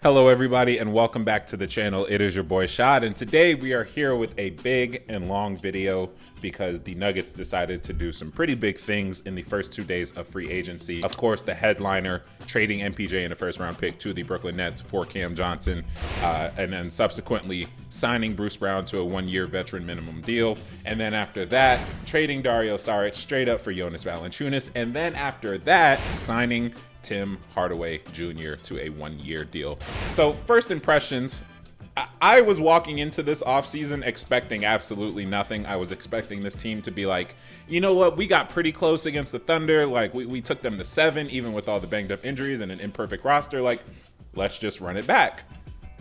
Hello everybody and welcome back to the channel. It is your boy Shad, and today we are here with a big and long video because the Nuggets decided to do some pretty big things in the first 2 days of free agency. Of course, the headliner, trading MPJ in a first round pick to the Brooklyn Nets for Cam Johnson, and then subsequently signing Bruce Brown to a 1-year veteran minimum deal. And then after that, trading Dario Saric straight up for Jonas Valanciunas. And then after that, signing Tim Hardaway Jr. to a 1-year deal. So first impressions, I was walking into this offseason expecting absolutely nothing. I was expecting this team to be like, you know what, we got pretty close against the Thunder. Like we took them to 7, even with all the banged up injuries and an imperfect roster. Like, let's just run it back.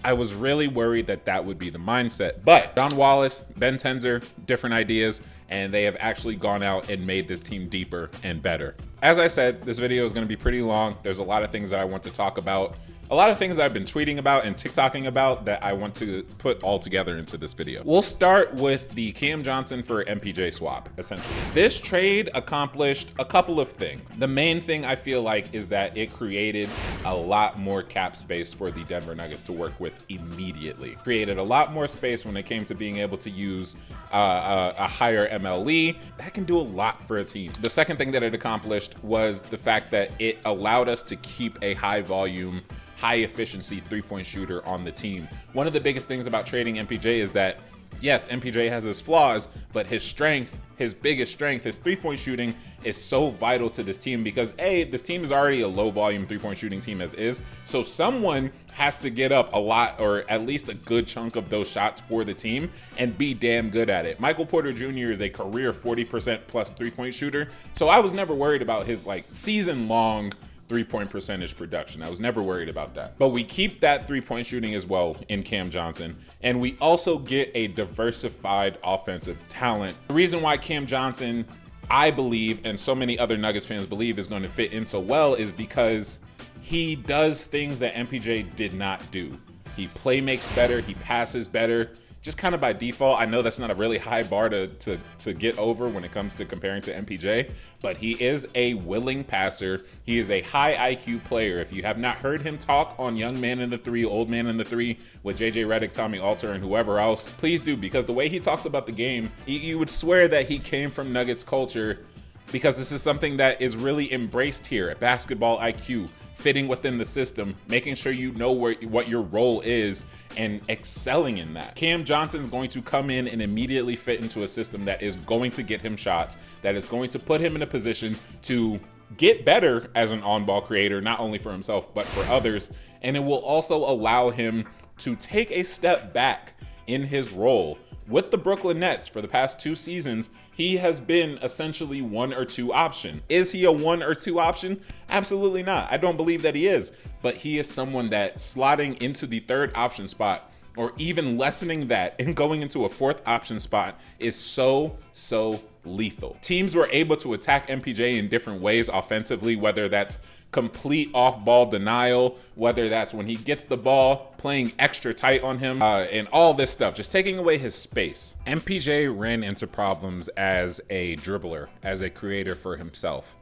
I was really worried that that would be the mindset, but John Wallace, Ben Tenzer, different ideas, and they have actually gone out and made this team deeper and better. As I said, this video is going to be pretty long. There's a lot of things that I want to talk about. A lot of things that I've been tweeting about and TikToking about that I want to put all together into this video. We'll start with the Cam Johnson for MPJ swap, essentially. This trade accomplished a couple of things. The main thing I feel like is that it created a lot more cap space for the Denver Nuggets to work with immediately. Created a lot more space when it came to being able to use a higher MLE. That can do a lot for a team. The second thing that it accomplished was the fact that it allowed us to keep a high volume, high efficiency three-point shooter on the team. One of the biggest things about trading MPJ is that, yes, MPJ has his flaws, but his strength, his biggest strength, his three-point shooting is so vital to this team because A, this team is already a low volume three-point shooting team as is. So someone has to get up a lot, or at least a good chunk of those shots for the team and be damn good at it. Michael Porter Jr. is a career 40% plus three-point shooter. So I was never worried about his like season-long three-point percentage production. I was never worried about that. But we keep that three-point shooting as well in Cam Johnson, and we also get a diversified offensive talent. The reason why Cam Johnson, I believe, and so many other Nuggets fans believe, is going to fit in so well is because he does things that MPJ did not do. He play makes better, he passes better, just kind of by default. I know that's not a really high bar to get over when it comes to comparing to MPJ, but he is a willing passer. He is a high IQ player. If you have not heard him talk on Young Man in the Three, Old Man in the Three with JJ Redick, Tommy Alter, and whoever else, please do, because the way he talks about the game, you would swear that he came from Nuggets culture, because this is something that is really embraced here at Basketball IQ. Fitting within the system, making sure you know what your role is and excelling in that. Cam Johnson's going to come in and immediately fit into a system that is going to get him shots, that is going to put him in a position to get better as an on-ball creator, not only for himself, but for others. And it will also allow him to take a step back in his role. With the Brooklyn Nets for the past 2 seasons, he has been essentially 1 or 2 option. Is he a 1 or 2 option? Absolutely not. I don't believe that he is, but he is someone that slotting into the 3rd option spot, or even lessening that and going into a 4th option spot, is so lethal. Teams were able to attack MPJ in different ways offensively, whether that's complete off-ball denial, whether that's when he gets the ball, playing extra tight on him, and all this stuff, just taking away his space. MPJ ran into problems as a dribbler, as a creator for himself.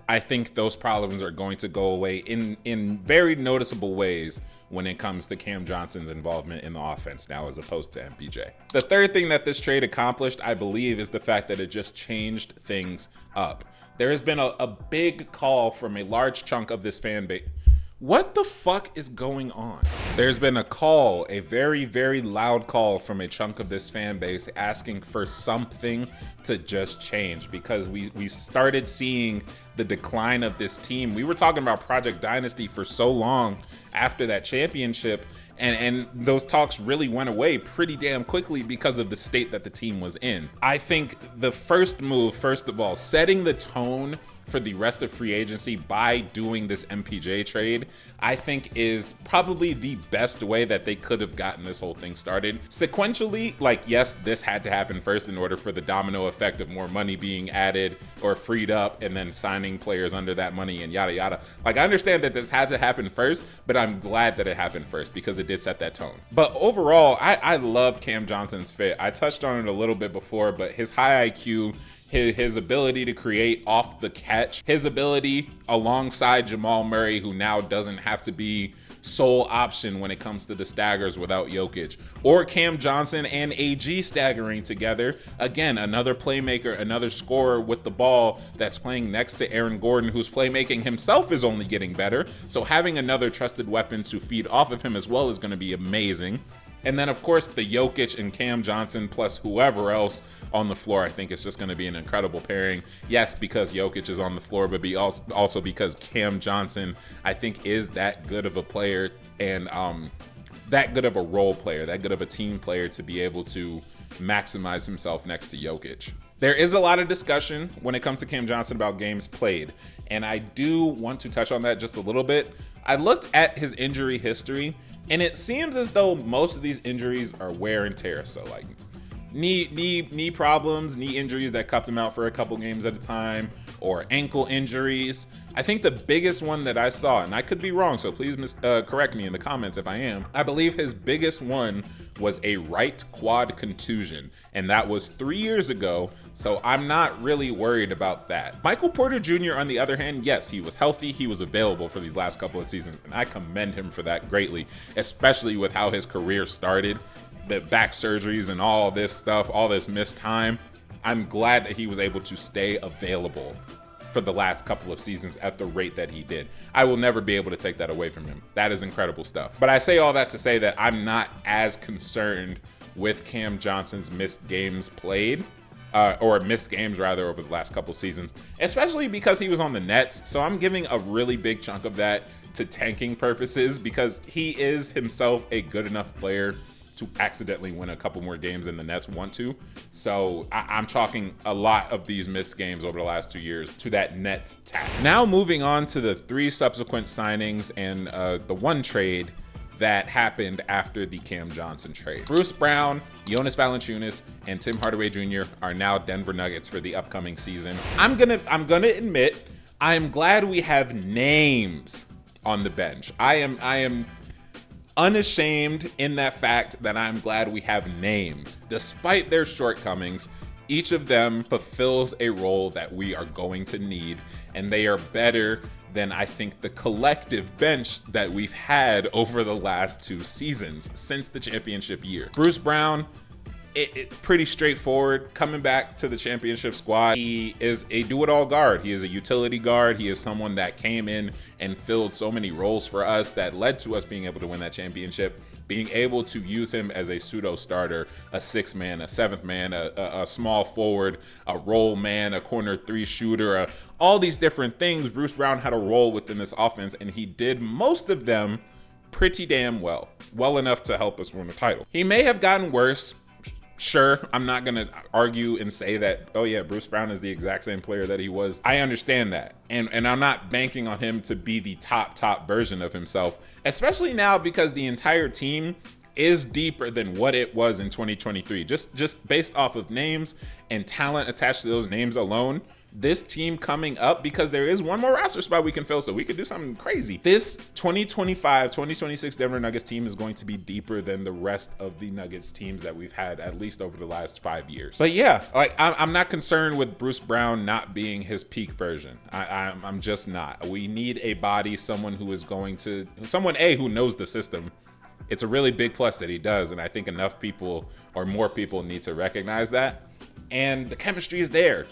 I think those problems are going to go away in very noticeable ways when it comes to Cam Johnson's involvement in the offense now as opposed to MPJ. The third thing that this trade accomplished, I believe, is the fact that it just changed things up. There has been a big call from a large chunk of this fan base. What the fuck is going on? There's been a call, a very loud call from a chunk of this fan base asking for something to just change, because we started seeing the decline of this team. We were talking about Project Dynasty for so long after that championship, and those talks really went away pretty damn quickly because of the state that the team was in. I think the first move, first of all, setting the tone for the rest of free agency by doing this MPJ trade, I think is probably the best way that they could have gotten this whole thing started. Sequentially, like, yes, this had to happen first in order for the domino effect of more money being added or freed up and then signing players under that money and yada yada. Like, I understand that this had to happen first, but I'm glad that it happened first because it did set that tone. But overall, I love Cam Johnson's fit. I touched on it a little bit before, but his high IQ, his ability to create off the catch, his ability alongside Jamal Murray, who now doesn't have to be sole option when it comes to the staggers without Jokic, or Cam Johnson and AG staggering together. Again, another playmaker, another scorer with the ball that's playing next to Aaron Gordon, whose playmaking himself is only getting better. So having another trusted weapon to feed off of him as well is going to be amazing. And then, of course, the Jokic and Cam Johnson plus whoever else on the floor, I think it's just going to be an incredible pairing. Yes, because Jokic is on the floor, but also because Cam Johnson, I think, is that good of a player and that good of a role player, that good of a team player to be able to maximize himself next to Jokic. There is a lot of discussion when it comes to Cam Johnson about games played, and I do want to touch on that just a little bit. I looked at his injury history, and it seems as though most of these injuries are wear and tear. So like knee problems, knee injuries that kept him out for a couple games at a time, or ankle injuries. I think the biggest one that I saw, and I could be wrong, so please correct me in the comments if I am, I believe his biggest one was a right quad contusion, and that was 3 years ago, so I'm not really worried about that. Michael Porter Jr., on the other hand, yes, he was healthy, he was available for these last couple of seasons, and I commend him for that greatly, especially with how his career started, the back surgeries and all this stuff, all this missed time. I'm glad that he was able to stay available for the last couple of seasons at the rate that he did. I will never be able to take that away from him. That is incredible stuff. But I say all that to say that I'm not as concerned with Cam Johnson's missed games played, or missed games rather, over the last couple of seasons, especially because he was on the Nets. So I'm giving a really big chunk of that to tanking purposes, because he is himself a good enough player to accidentally win a couple more games than the Nets want to. So I'm chalking a lot of these missed games over the last 2 years to that Nets tap. Now moving on to the 3 subsequent signings and the 1 trade that happened after the Cam Johnson trade. Bruce Brown, Jonas Valanciunas, and Tim Hardaway Jr. are now Denver Nuggets for the upcoming season. I'm gonna admit, I'm glad we have names on the bench. I am unashamed in that fact that I'm glad we have names. Despite their shortcomings, each of them fulfills a role that we are going to need, and they are better than I think the collective bench that we've had over the last 2 seasons since the championship year. Bruce Brown, it's pretty straightforward. Coming back to the championship squad, he is a do-it-all guard. He is a utility guard. He is someone that came in and filled so many roles for us that led to us being able to win that championship. Being able to use him as a pseudo starter, a 6th man, a 7th man, a small forward, a roll man, a corner 3 shooter, all these different things. Bruce Brown had a role within this offense, and he did most of them pretty damn well enough to help us win the title. He may have gotten worse. Sure, I'm not gonna argue and say that, oh yeah, Bruce Brown is the exact same player that he was. I understand that. And I'm not banking on him to be the top version of himself, especially now because the entire team is deeper than what it was in 2023. Just based off of names and talent attached to those names alone, this team coming up, because there is one more roster spot we can fill, so we could do something crazy. This 2025-2026 Denver Nuggets team is going to be deeper than the rest of the Nuggets teams that we've had at least over the last 5 years. But yeah, like I'm not concerned with Bruce Brown not being his peak version. I'm just not. We need a body, someone who knows the system. It's a really big plus that he does, and I think enough people or more people need to recognize that. And the chemistry is there.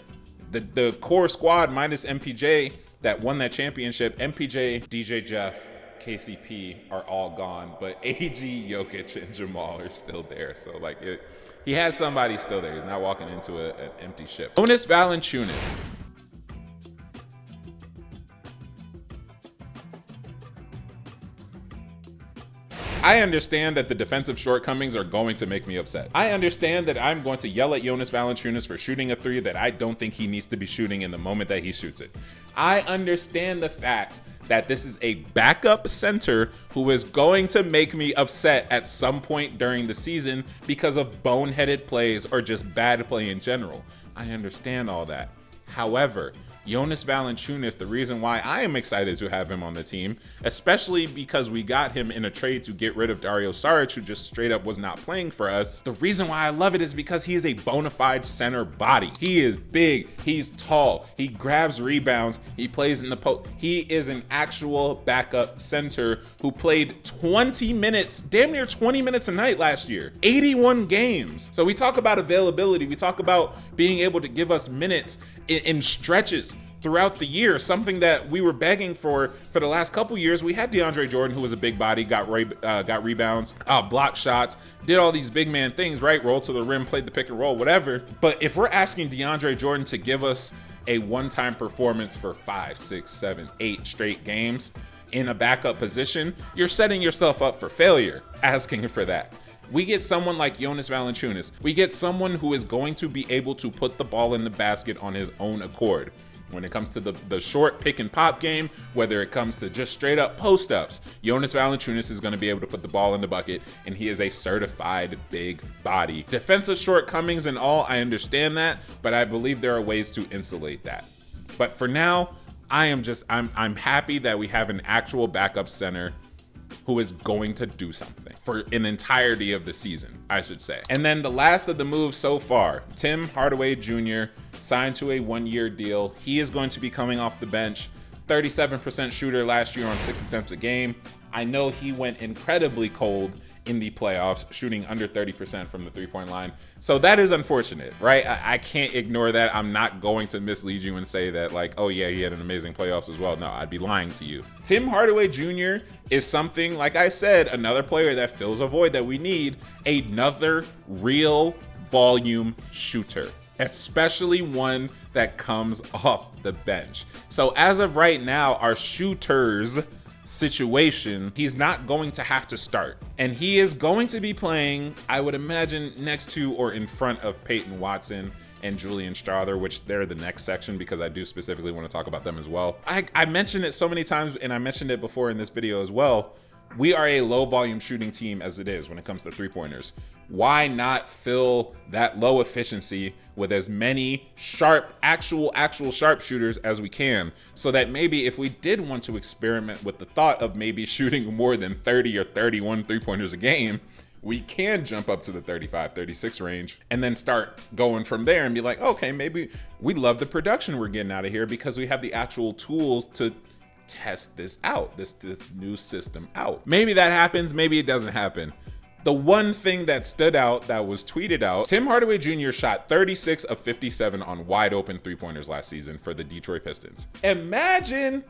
The core squad minus MPJ that won that championship, MPJ, DJ Jeff, KCP are all gone, but AG, Jokic, and Jamal are still there. So like he has somebody still there. He's not walking into an empty ship. Jonas Valanciunas. I understand that the defensive shortcomings are going to make me upset. I understand that I'm going to yell at Jonas Valanciunas for shooting a 3 that I don't think he needs to be shooting in the moment that he shoots it. I understand the fact that this is a backup center who is going to make me upset at some point during the season because of boneheaded plays or just bad play in general. I understand all that. However, Jonas Valanciunas, the reason why I am excited to have him on the team, especially because we got him in a trade to get rid of Dario Saric, who just straight up was not playing for us. The reason why I love it is because he is a bona fide center body. He is big, he's tall, he grabs rebounds, he plays in the post. He is an actual backup center who played 20 minutes, damn near 20 minutes a night last year, 81 games. So we talk about availability, we talk about being able to give us minutes in stretches throughout the year, something that we were begging for the last couple years. We had DeAndre Jordan, who was a big body, got rebounds, blocked shots, did all these big man things, right? Rolled to the rim, played the pick and roll, whatever. But if we're asking DeAndre Jordan to give us a one-time performance for 5, 6, 7, 8 straight games in a backup position, you're setting yourself up for failure asking for that. We get someone like Jonas Valanciunas. We get someone who is going to be able to put the ball in the basket on his own accord. When it comes to the short pick and pop game, whether it comes to just straight up post ups, Jonas Valanciunas is going to be able to put the ball in the bucket, and he is a certified big body. Defensive shortcomings and all, I understand that, but I believe there are ways to insulate that. But for now, I'm happy that we have an actual backup center who is going to do something for an entirety of the season, I should say. And then the last of the moves so far, Tim Hardaway Jr. signed to a 1-year deal. He is going to be coming off the bench. 37% shooter last year on 6 attempts a game. I know he went incredibly cold in the playoffs, shooting under 30% from the 3-point line. So that is unfortunate, right? I can't ignore that. I'm not going to mislead you and say that like, oh yeah, he had an amazing playoffs as well. No, I'd be lying to you. Tim Hardaway Jr. is something, like I said, another player that fills a void that we need, another real volume shooter, especially one that comes off the bench. So as of right now, our shooters situation, he's not going to have to start, and he is going to be playing, I would imagine, next to or in front of Peyton Watson and Julian Strawther, which they're the next section because I do specifically want to talk about them as well. I mentioned it so many times, and I mentioned it before in this video as well. We are a low volume shooting team as it is when it comes to 3-pointers. Why not fill that low efficiency with as many sharp, actual sharpshooters as we can, so that maybe if we did want to experiment with the thought of maybe shooting more than 30 or 31 3-pointers a game, we can jump up to the 35, 36 range and then start going from there and be like, okay, maybe we love the production we're getting out of here because we have the actual tools to test this out, this new system out. Maybe that happens, maybe it doesn't happen. The one thing that stood out that was tweeted out, Tim Hardaway Jr. shot 36 of 57 on wide open 3-pointers last season for the Detroit Pistons. Imagine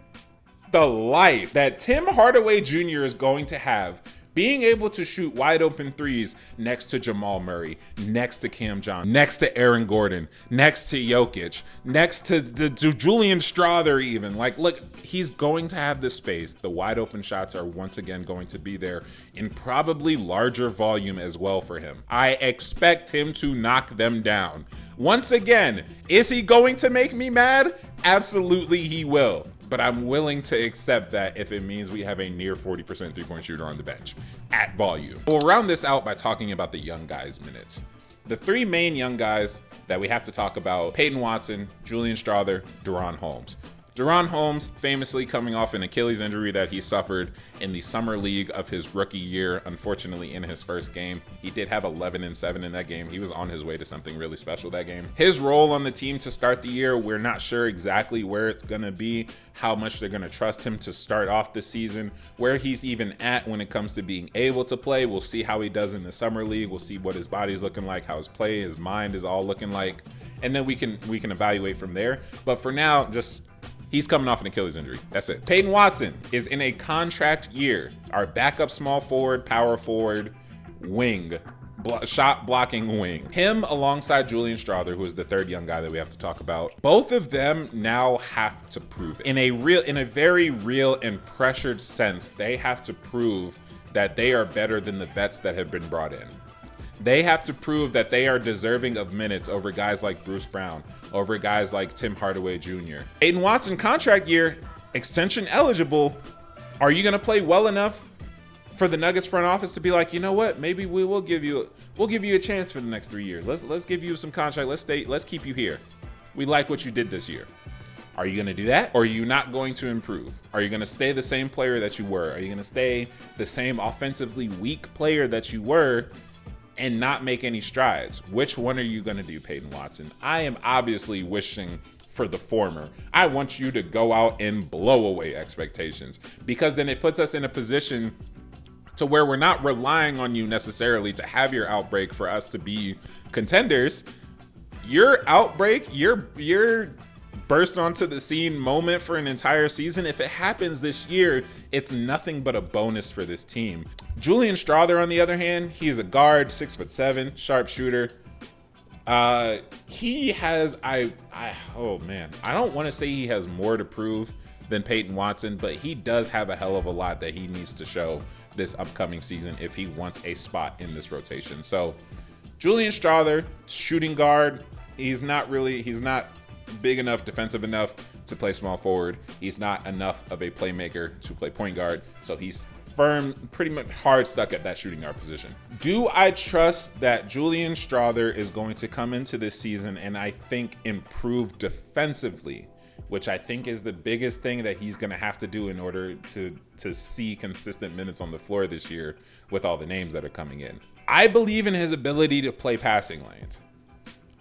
the life that Tim Hardaway Jr. is going to have being able to shoot wide open threes next to Jamal Murray, next to Cam Johnson, next to Aaron Gordon, next to Jokic, next to Julian Strawther even. Like, look, he's going to have this space. The wide open shots are once again going to be there in probably larger volume as well for him. I expect him to knock them down. Once again, is he going to make me mad? Absolutely he will. But I'm willing to accept that if it means we have a near 40% 3-point shooter on the bench at volume. We'll round this out by talking about the young guys' minutes. The 3 main young guys that we have to talk about: Peyton Watson, Julian Strawther, De'Ron Holmes. De'Ron Holmes famously coming off an Achilles injury that he suffered in the summer league of his rookie year, unfortunately in his first game. He did have 11 and 7 in that game. He was on his way to something really special that game. His role on the team to start the year, we're not sure exactly where it's gonna be, how much they're gonna trust him to start off the season, where he's even at when it comes to being able to play. We'll see how he does in the summer league. We'll see what his body's looking like, how his play, his mind is all looking like, and then we can evaluate from there. But for now, just he's coming off an Achilles injury. That's it. Peyton Watson is in a contract year. Our backup small forward, power forward, wing, shot blocking wing. Him alongside Julian Strawther, who is the 3rd young guy that we have to talk about. Both of them now have to prove it. In a very real and pressured sense, they have to prove that they are better than the vets that have been brought in. They have to prove that they are deserving of minutes over guys like Bruce Brown, over guys like Tim Hardaway Jr. Peyton Watson, contract year, extension eligible. Are you going to play well enough for the Nuggets front office to be like, you know what, maybe we'll give you a chance for the next 3 years. Let's give you some contract. Let's keep you here. We like what you did this year. Are you going to do that? Or are you not going to improve? Are you going to stay the same player that you were? Are you going to stay the same offensively weak player that you were and not make any strides? Which one are you going to do, Peyton Watson? I am obviously wishing for the former. I want you to go out and blow away expectations, because then it puts us in a position to where we're not relying on you necessarily to have your outbreak for us to be contenders. Your outbreak, your burst onto the scene moment for an entire season, if it happens this year, it's nothing but a bonus for this team. Julian Strawther, on the other hand, he is a guard, 6'7", sharpshooter. He has, oh man, I don't want to say he has more to prove than Peyton Watson, but he does have a hell of a lot that he needs to show this upcoming season if he wants a spot in this rotation. So Julian Strawther, shooting guard, he's not big enough, defensive enough to play small forward. He's not enough of a playmaker to play point guard. So he's firm, pretty much hard stuck at that shooting guard position. Do I trust that Julian Strawther is going to come into this season and I think improve defensively, which I think is the biggest thing that he's going to have to do in order to see consistent minutes on the floor this year with all the names that are coming in? I believe in his ability to play passing lanes.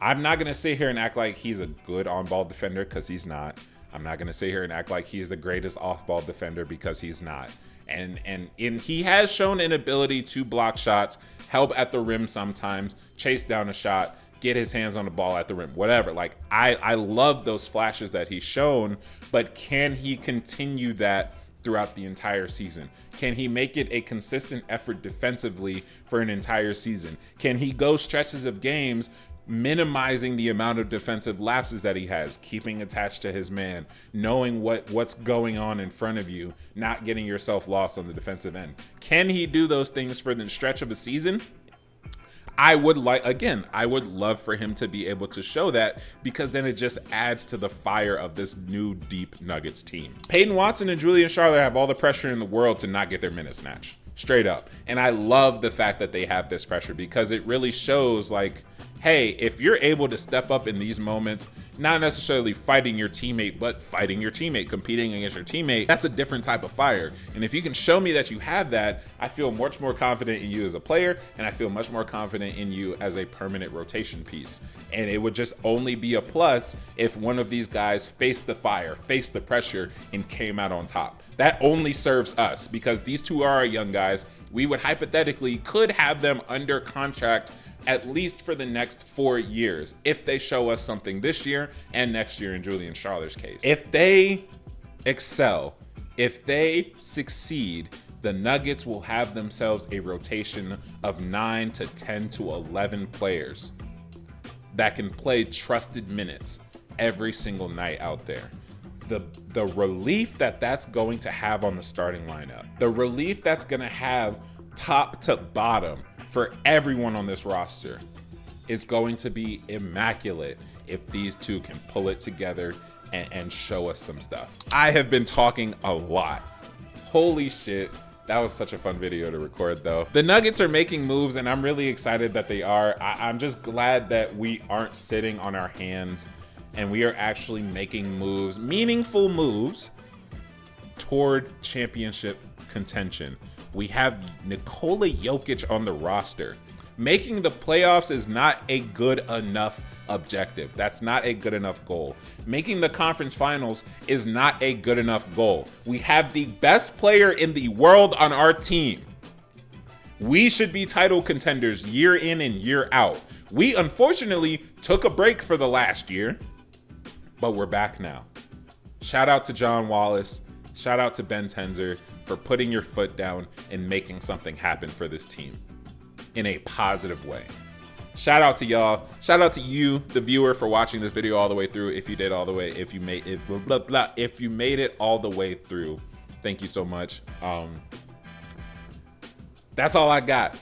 I'm not going to sit here and act like he's a good on-ball defender, because he's not. I'm not going to sit here and act like he's the greatest off-ball defender, because he's not. And he has shown an ability to block shots, help at the rim sometimes, chase down a shot, get his hands on the ball at the rim, whatever. Like, I love those flashes that he's shown, but can he continue that throughout the entire season? Can he make it a consistent effort defensively for an entire season? Can he go stretches of games minimizing the amount of defensive lapses that he has, keeping attached to his man, knowing what's going on in front of you, not getting yourself lost on the defensive end? Can he do those things for the stretch of a season? I would love for him to be able to show that, because then it just adds to the fire of this new deep Nuggets team. Peyton Watson and Julian Strawther have all the pressure in the world to not get their minutes snatched, straight up. And I love the fact that they have this pressure, because it really shows, like, hey, if you're able to step up in these moments, not necessarily fighting your teammate, but fighting your teammate, competing against your teammate, that's a different type of fire. And if you can show me that you have that, I feel much more confident in you as a player, and I feel much more confident in you as a permanent rotation piece. And it would just only be a plus if one of these guys faced the fire, faced the pressure, and came out on top. That only serves us, because these two are our young guys. We would hypothetically could have them under contract at least for the next 4 years if they show us something this year and next year in Julian Strawther's case. If they excel, if they succeed, the Nuggets will have themselves a rotation of 9 to 10 to 11 players that can play trusted minutes every single night out there. The relief that that's going to have on the starting lineup, the relief that's going to have top to bottom for everyone on this roster, is going to be immaculate if these two can pull it together and show us some stuff. I have been talking a lot. Holy shit. That was such a fun video to record, though. The Nuggets are making moves, and I'm really excited that they are. I'm just glad that we aren't sitting on our hands and we are actually making moves, meaningful moves, toward championship contention. We have Nikola Jokic on the roster. Making the playoffs is not a good enough objective. That's not a good enough goal. Making the conference finals is not a good enough goal. We have the best player in the world on our team. We should be title contenders year in and year out. We unfortunately took a break for the last year, but we're back now. Shout out to John Wallace. Shout out to Ben Tenzer for putting your foot down and making something happen for this team in a positive way. Shout out to y'all. Shout out to you, the viewer, for watching this video all the way through. If you did all the way, if you made it, blah, blah, blah. If you made it all the way through, thank you so much. That's all I got.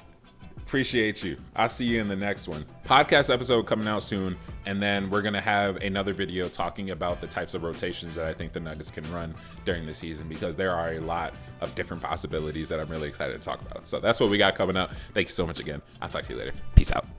Appreciate you. I'll see you in the next one. Podcast episode coming out soon, and then we're gonna have another video talking about the types of rotations that I think the Nuggets can run during the season, because there are a lot of different possibilities that I'm really excited to talk about. So that's what we got coming up. Thank you so much again. I'll talk to you later. Peace out.